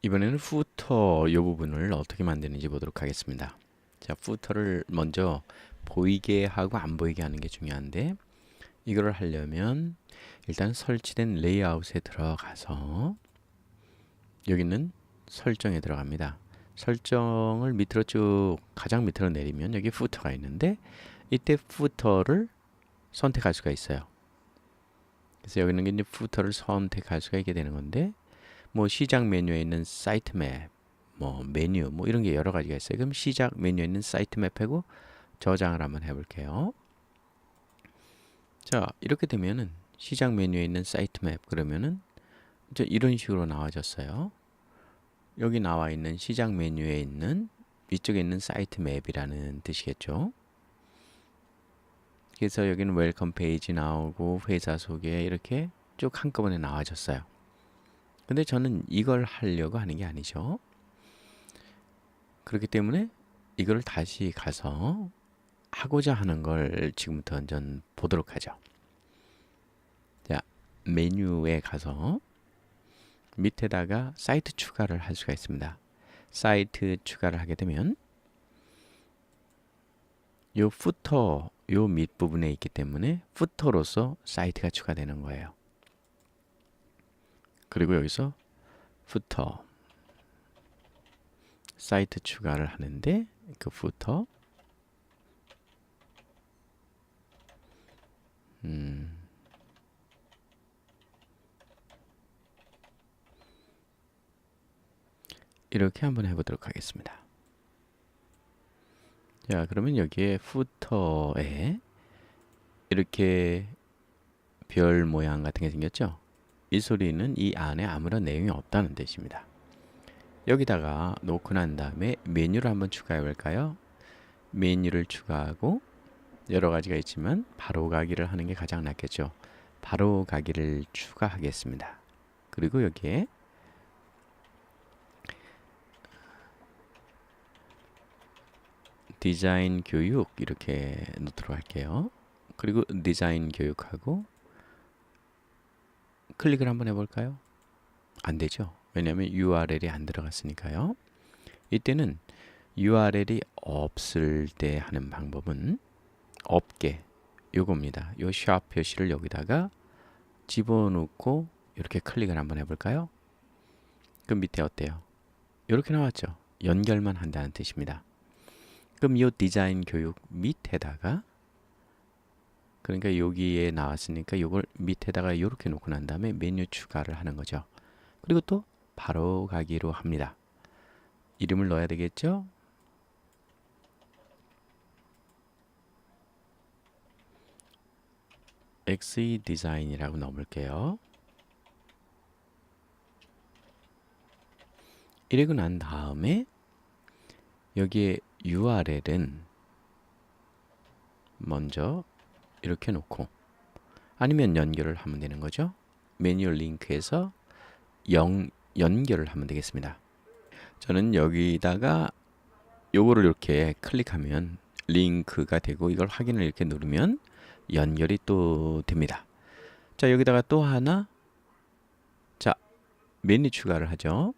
이번에는 후터 이 부분을 어떻게 만드는지 보도록 하겠습니다. 자, 후터를 먼저 보이게 하고 안 보이게 하는 게 중요한데 이거를 하려면 일단 설치된 레이아웃에 들어가서 여기는 설정에 들어갑니다. 설정을 밑으로 쭉 가장 밑으로 내리면 여기 후터가 있는데 이때 후터를 선택할 수가 있어요. 그래서 여기는 이제 후터를 선택할 수가 있게 되는 건데 뭐 시작 메뉴에 있는 사이트 맵, 뭐 메뉴, 뭐 이런 게 여러 가지가 있어요. 그럼 시작 메뉴에 있는 사이트 맵하고 저장을 한번 해볼게요. 자, 이렇게 되면은 시작 메뉴에 있는 사이트 맵 그러면은 이제 이런 식으로 나와졌어요. 여기 나와 있는 시작 메뉴에 있는 위쪽에 있는 사이트 맵이라는 뜻이겠죠. 그래서 여기는 웰컴 페이지 나오고 회사 소개 이렇게 쭉 한꺼번에 나와졌어요. 근데 저는 이걸 하려고 하는 게 아니죠. 그렇기 때문에 이걸 다시 가서 하고자 하는 걸 지금부터 전 보도록 하죠. 자, 메뉴에 가서 밑에다가 사이트 추가를 할 수가 있습니다. 사이트 추가를 하게 되면 요 부터 요 밑부분에 있기 때문에 부터로서 사이트가 추가되는 거예요. 그리고 여기서 부터 사이트 추가를 하는데 그 부터 이렇게 한번 해보도록 하겠습니다. 자, 그러면 여기에 부터에 이렇게 별 모양 같은 게 생겼죠? 이 소리는 이 안에 아무런 내용이 없다는 뜻입니다. 여기다가 놓고 난 다음에 메뉴를 한번 추가해 볼까요? 메뉴를 추가하고 여러 가지가 있지만 바로 가기를 하는 게 가장 낫겠죠. 바로 가기를 추가하겠습니다. 그리고 여기에 디자인 교육 이렇게 놓도록 할게요. 그리고 디자인 교육하고 클릭을 한번 해볼까요? 안 되죠. 왜냐하면 URL이 안 들어갔으니까요. 이때는 URL이 없을 때 하는 방법은 없게 요겁니다. 요 샵 표시를 여기다가 집어넣고 이렇게 클릭을 한번 해볼까요? 그 밑에 어때요? 이렇게 나왔죠. 연결만 한다는 뜻입니다. 그럼 이 디자인 교육 밑에다가 그러니까 여기에 나왔으니까 이걸 밑에다가 이렇게 놓고 난 다음에 메뉴 추가를 하는 거죠. 그리고 또 바로 가기로 합니다. 이름을 넣어야 되겠죠? XE 디자인이라고 넣어볼게요. 이러고 난 다음에 여기에 URL은 먼저 이렇게 놓고 아니면 연결을 하면 되는 거죠. 메뉴 링크에서 연결을 하면 되겠습니다. 저는 여기다가 요거를 이렇게 클릭하면 링크가 되고 이걸 확인을 이렇게 누르면 연결이 또 됩니다. 자, 여기다가 또 하나 자, 메뉴 추가를 하죠.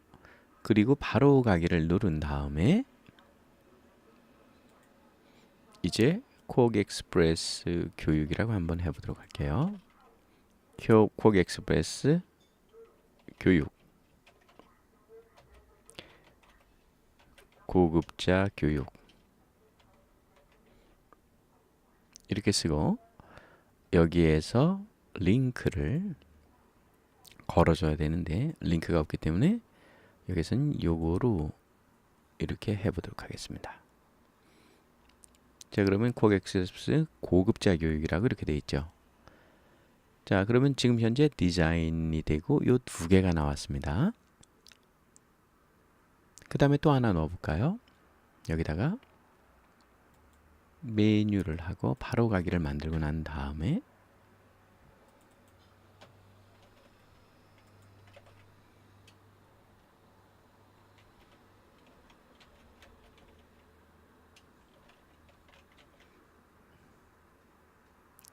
그리고 바로 가기를 누른 다음에 이제 콕 익스프레스 교육이라고 한번 해보도록 할게요. 콕 익스프레스 교육 고급자 교육 이렇게 쓰고 여기에서 링크를 걸어줘야 되는데 링크가 없기 때문에 여기서는 요거로 이렇게 해보도록 하겠습니다. 자, 그러면 콕 익스프레스 고급자 교육이라고 이렇게 되어 있죠. 자, 그러면 지금 현재 디자인이 되고 요 두 개가 나왔습니다. 그 다음에 또 하나 넣어볼까요? 여기다가 메뉴를 하고 바로 가기를 만들고 난 다음에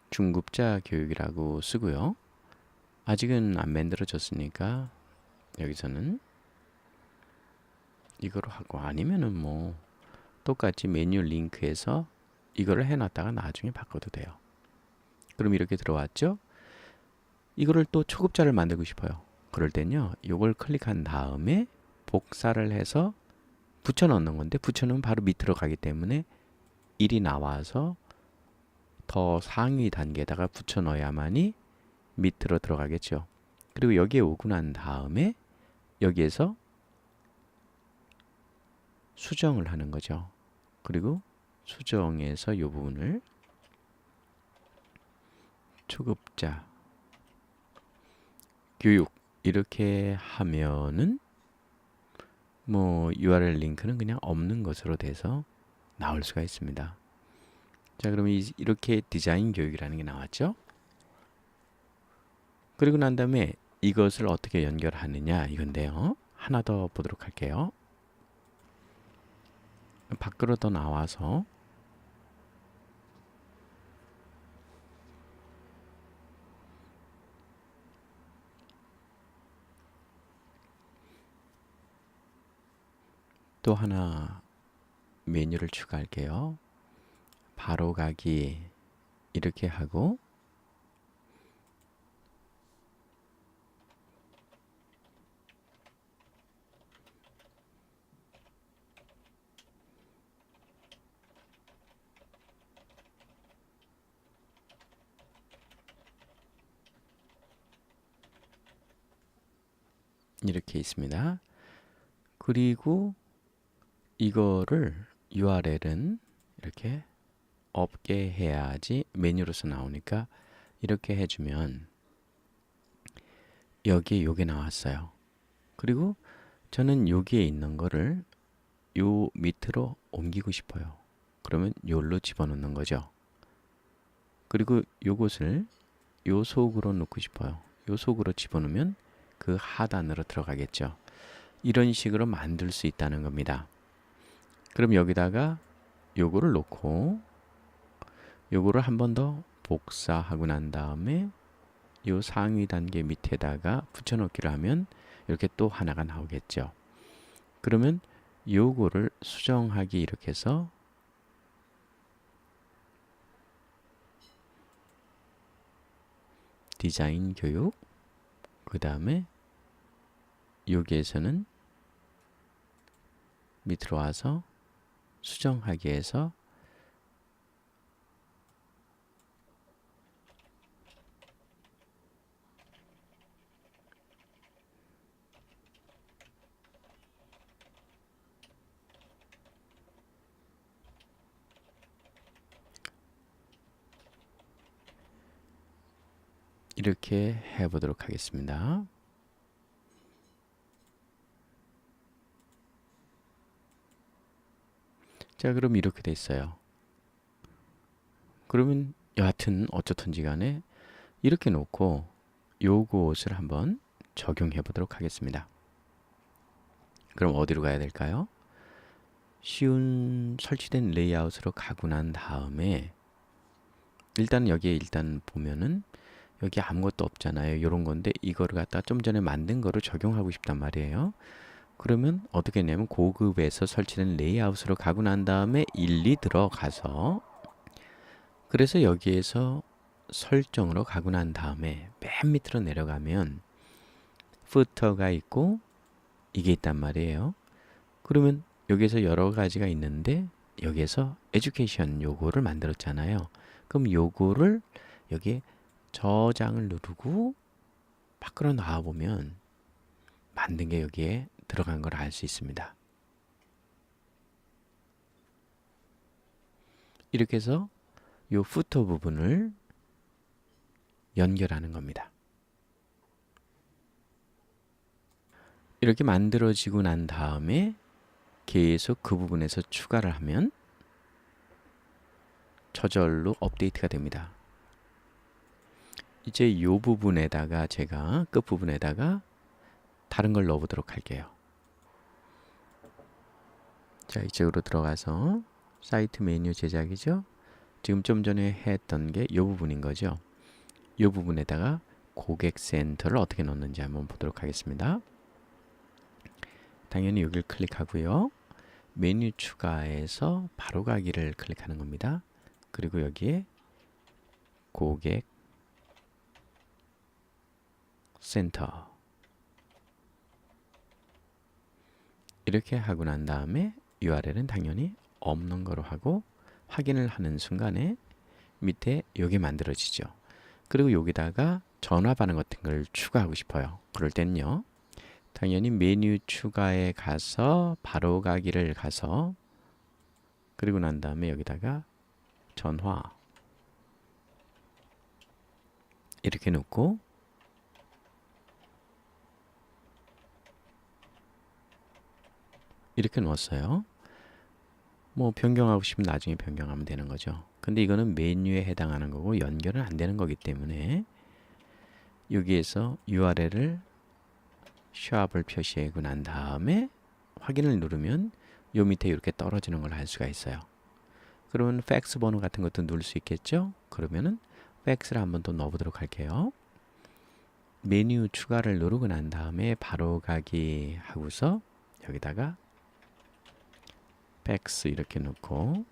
중급자 교육이라고 쓰고요. 아직은 안 만들어졌으니까 여기서는 이거로 하고 아니면은 뭐 똑같이 메뉴 링크에서 이거를 해놨다가 나중에 바꿔도 돼요. 그럼 이렇게 들어왔죠? 이거를 또 초급자를 만들고 싶어요. 그럴 땐요, 이걸 클릭한 다음에 복사를 해서 붙여 넣는 건데 붙여넣으면 바로 밑으로 가기 때문에 1이 나와서 더 상위 단계에다가 붙여 넣어야만이 밑으로 들어가겠죠. 그리고 여기에 오고 난 다음에 여기에서 수정을 하는 거죠. 그리고 수정해서 이 부분을 초급자 교육 이렇게 하면은 뭐 URL 링크는 그냥 없는 것으로 돼서 나올 수가 있습니다. 자, 그럼 이렇게 디자인 교육이라는 게 나왔죠. 그리고 난 다음에 이것을 어떻게 연결하느냐 이건데요. 하나 더 보도록 할게요. 밖으로 더 나와서 또 하나 메뉴를 추가할게요. 바로 가기 이렇게 하고 이렇게 있습니다. 그리고 이거를 URL은 이렇게 없게 해야지 메뉴로서 나오니까 이렇게 해주면 여기에 요게 나왔어요. 그리고 저는 여기에 있는 거를 요 밑으로 옮기고 싶어요. 그러면 요로 집어넣는 거죠. 그리고 요것을 요 속으로 넣고 싶어요. 요 속으로 집어넣으면 그 하단으로 들어가겠죠. 이런 식으로 만들 수 있다는 겁니다. 그럼 여기다가 요거를 놓고 요거를 한 번 더 복사하고 난 다음에 요 상위 단계 밑에다가 붙여넣기를 하면 이렇게 또 하나가 나오겠죠. 그러면 요거를 수정하기 이렇게 해서 디자인 교육 그 다음에 여기에서는 밑으로 와서 수정하기 해서 이렇게 해보도록 하겠습니다. 자, 그럼 이렇게 돼 있어요. 그러면 여하튼 어쩌든지 간에 이렇게 놓고 요것을 한번 적용해 보도록 하겠습니다. 그럼 어디로 가야 될까요? 쉬운 설치된 레이아웃으로 가고 난 다음에 일단 여기에 일단 보면은 여기 아무것도 없잖아요. 이런 건데 이거를 갖다 좀 전에 만든 거를 적용하고 싶단 말이에요. 그러면 어떻게 했냐면 고급에서 설치된 레이아웃으로 가고 난 다음에 1, 2 들어가서 그래서 여기에서 설정으로 가고 난 다음에 맨 밑으로 내려가면 푸터가 있고 이게 있단 말이에요. 그러면 여기에서 여러 가지가 있는데 여기에서 에듀케이션 요거를 만들었잖아요. 그럼 요거를 여기에 저장을 누르고 밖으로 나와보면 만든 게 여기에 들어간 걸 알 수 있습니다. 이렇게 해서 요 푸터 부분을 연결하는 겁니다. 이렇게 만들어지고 난 다음에 계속 그 부분에서 추가를 하면 저절로 업데이트가 됩니다. 이제 이 부분에다가 제가 끝부분에다가 다른 걸 넣어보도록 할게요. 자, 이쪽으로 들어가서 사이트 메뉴 제작이죠. 지금 좀 전에 했던 게 이 부분인 거죠. 이 부분에다가 고객센터를 어떻게 넣는지 한번 보도록 하겠습니다. 당연히 여기를 클릭하고요. 메뉴 추가에서 바로 가기를 클릭하는 겁니다. 그리고 여기에 고객 센터 이렇게 하고 난 다음에 URL은 당연히 없는 거로 하고 확인을 하는 순간에 밑에 여기 만들어지죠. 그리고 여기다가 전화 반응 같은 걸 추가하고 싶어요. 그럴 때는요. 당연히 메뉴 추가에 가서 바로 가기를 가서 그리고 난 다음에 여기다가 전화 이렇게 놓고 이렇게 놓았어요. 뭐 변경하고 싶으면 나중에 변경하면 되는 거죠. 근데 이거는 메뉴에 해당하는 거고 연결은 안 되는 거기 때문에 여기에서 URL을 샵을 표시하고 난 다음에 확인을 누르면 요 밑에 이렇게 떨어지는 걸 알 수가 있어요. 그러면 팩스 번호 같은 것도 누를 수 있겠죠? 그러면은 팩스를 한번 더 넣어보도록 할게요. 메뉴 추가를 누르고 난 다음에 바로 가기 하고서 여기다가 팩스 이렇게 넣고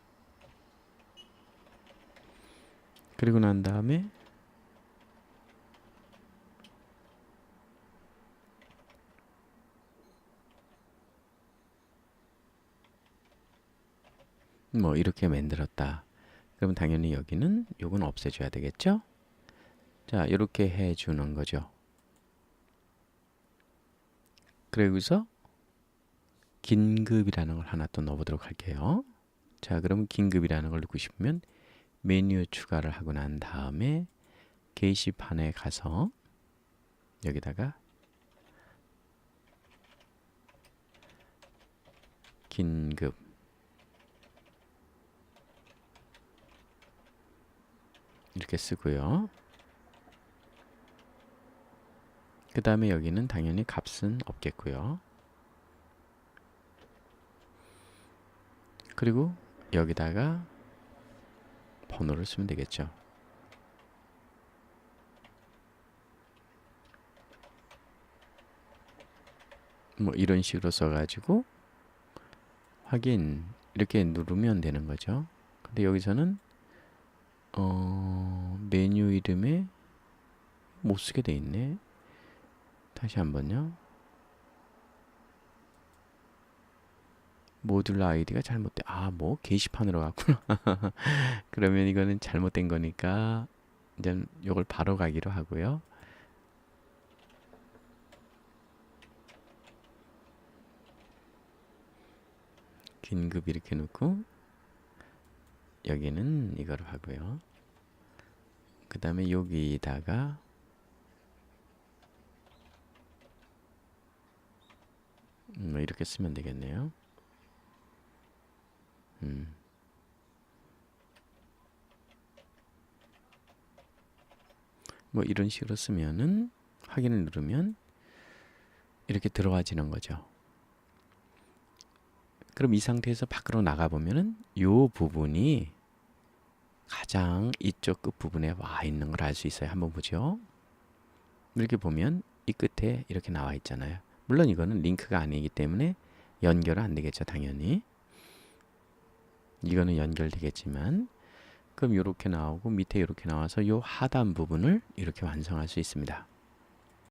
그리고 난 다음에 뭐 이렇게 만들었다. 그러면 당연히 여기는 요건 없애줘야 되겠죠? 자, 이렇게 해주는 거죠. 그리고서 긴급이라는 걸 하나 또 넣어보도록 할게요. 자, 그럼 긴급이라는 걸 넣고 싶으면 메뉴 추가를 하고 난 다음에 게시판에 가서 여기다가 긴급 이렇게 쓰고요. 그 다음에 여기는 당연히 값은 없겠고요. 그리고 여기다가 번호를 쓰면 되겠죠. 뭐 이런 식으로 써가지고 확인 이렇게 누르면 되는 거죠. 근데 여기서는 메뉴 이름에 못 쓰게 돼 있네. 다시 한번요. 모듈 아이디가 잘못돼. 뭐 게시판으로 갔구나. 그러면 이거는 잘못된 거니까 이제 이걸 바로 가기로 하고요. 긴급 이렇게 놓고 여기는 이거로 하고요. 그 다음에 여기다가 뭐 이렇게 쓰면 되겠네요. 뭐 이런 식으로 쓰면은 확인을 누르면 이렇게 들어와지는 거죠. 그럼 이 상태에서 밖으로 나가보면은 요 부분이 가장 이쪽 끝 부분에 와 있는 걸 알 수 있어요. 한번 보죠. 이렇게 보면 이 끝에 이렇게 나와 있잖아요. 물론 이거는 링크가 아니기 때문에 연결은 안 되겠죠. 당연히. 이거는 연결되겠지만 그럼 이렇게 나오고 밑에 이렇게 나와서 요 하단 부분을 이렇게 완성할 수 있습니다.